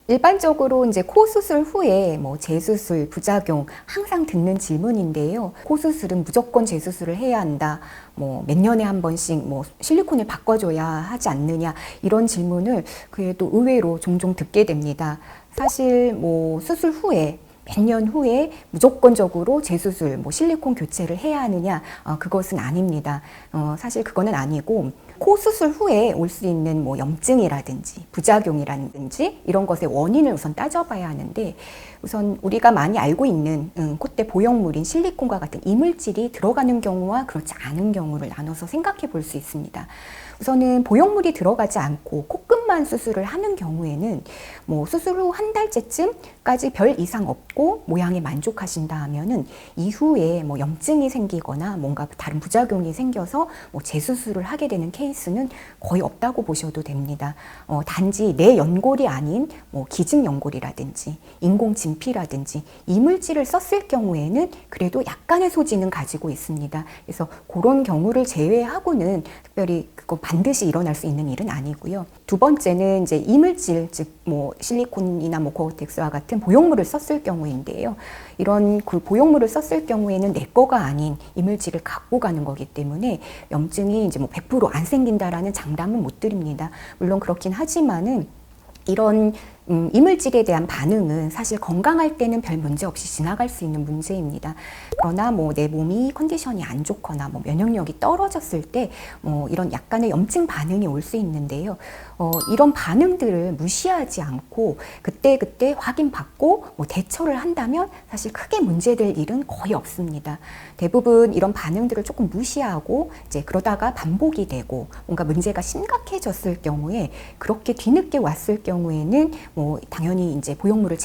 일반적으로 이제 코 수술 후에 뭐 재수술, 부작용 항상 듣는 질문인데요. 코 수술은 무조건 재수술을 해야 한다. 뭐 몇 년에 한 번씩 뭐 실리콘을 바꿔줘야 하지 않느냐 이런 질문을 그래도 의외로 종종 듣게 됩니다. 사실 뭐 수술 후에 몇 년 후에 무조건적으로 재수술, 뭐 실리콘 교체를 해야 하느냐, 그것은 아닙니다. 사실 그거는 아니고, 코 수술 후에 올 수 있는 뭐 염증이라든지 부작용이라든지 이런 것의 원인을 우선 따져봐야 하는데, 우선 우리가 많이 알고 있는 콧대 보형물인 실리콘과 같은 이물질이 들어가는 경우와 그렇지 않은 경우를 나눠서 생각해 볼 수 있습니다. 우선은 보형물이 들어가지 않고 코끝만 수술을 하는 경우에는 뭐 수술 후 한 달째쯤까지 별 이상 없고 모양에 만족하신다 하면은 이후에 뭐 염증이 생기거나 뭔가 다른 부작용이 생겨서 뭐 재수술을 하게 되는 케이스는 거의 없다고 보셔도 됩니다. 단지 내 연골이 아닌 뭐 기증 연골이라든지 인공 진피라든지 이물질을 썼을 경우에는 그래도 약간의 소지는 가지고 있습니다. 그래서 그런 경우를 제외하고는 특별히 그거 반드시 일어날 수 있는 일은 아니고요. 두 번째는 이제 이물질, 즉 뭐 실리콘이나 뭐 고어텍스와 같은 보형물을 썼을 경우인데요. 이런 그 보형물을 썼을 경우에는 내 거가 아닌 이물질을 갖고 가는 거기 때문에 염증이 이제 뭐 100% 안 생긴다라는 장담은 못 드립니다. 물론 그렇긴 하지만은 이런 이물질에 대한 반응은 사실 건강할 때는 별 문제 없이 지나갈 수 있는 문제입니다. 그러나 뭐 내 몸이 컨디션이 안 좋거나 뭐 면역력이 떨어졌을 때 뭐 이런 약간의 염증 반응이 올 수 있는데요. 이런 반응들을 무시하지 않고 그때그때 확인받고 뭐 대처를 한다면 사실 크게 문제될 일은 거의 없습니다. 대부분 이런 반응들을 조금 무시하고 이제 그러다가 반복이 되고 뭔가 문제가 심각해졌을 경우에 그렇게 뒤늦게 왔을 경우에는 뭐 당연히 이제 보형물을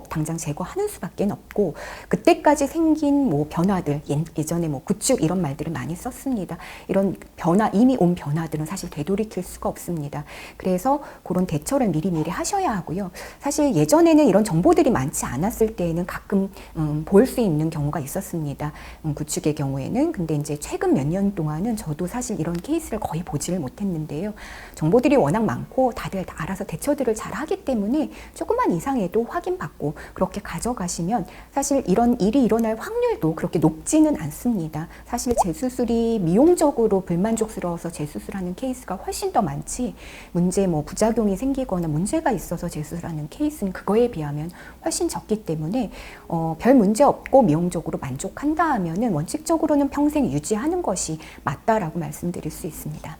당장 제거하는 수밖에 없고 그때까지 생긴 뭐 변화들 예전에 뭐 구축 이런 말들을 많이 썼습니다. 이런 이미 온 변화들은 사실 되돌이킬 수가 없습니다. 그래서 그런 대처를 미리미리 하셔야 하고요. 사실 예전에는 이런 정보들이 많지 않았을 때에는 가끔 볼 수 있는 경우가 있었습니다. 구축의 경우에는. 근데 이제 최근 몇 년 동안은 저도 사실 이런 케이스를 거의 보지를 못했는데요. 정보들이 워낙 많고 다들 알아서 대처들을 잘 하기 때문에 조금만 이상해도 확인받고 그렇게 가져가시면 사실 이런 일이 일어날 확률도 그렇게 높지는 않습니다. 사실 재수술이 미용적으로 불만족스러워서 재수술하는 케이스가 훨씬 더 많지 문제 뭐 부작용이 생기거나 문제가 있어서 재수술하는 케이스는 그거에 비하면 훨씬 적기 때문에 별 문제 없고 미용적으로 만족한다 하면은 원칙적으로는 평생 유지하는 것이 맞다라고 말씀드릴 수 있습니다.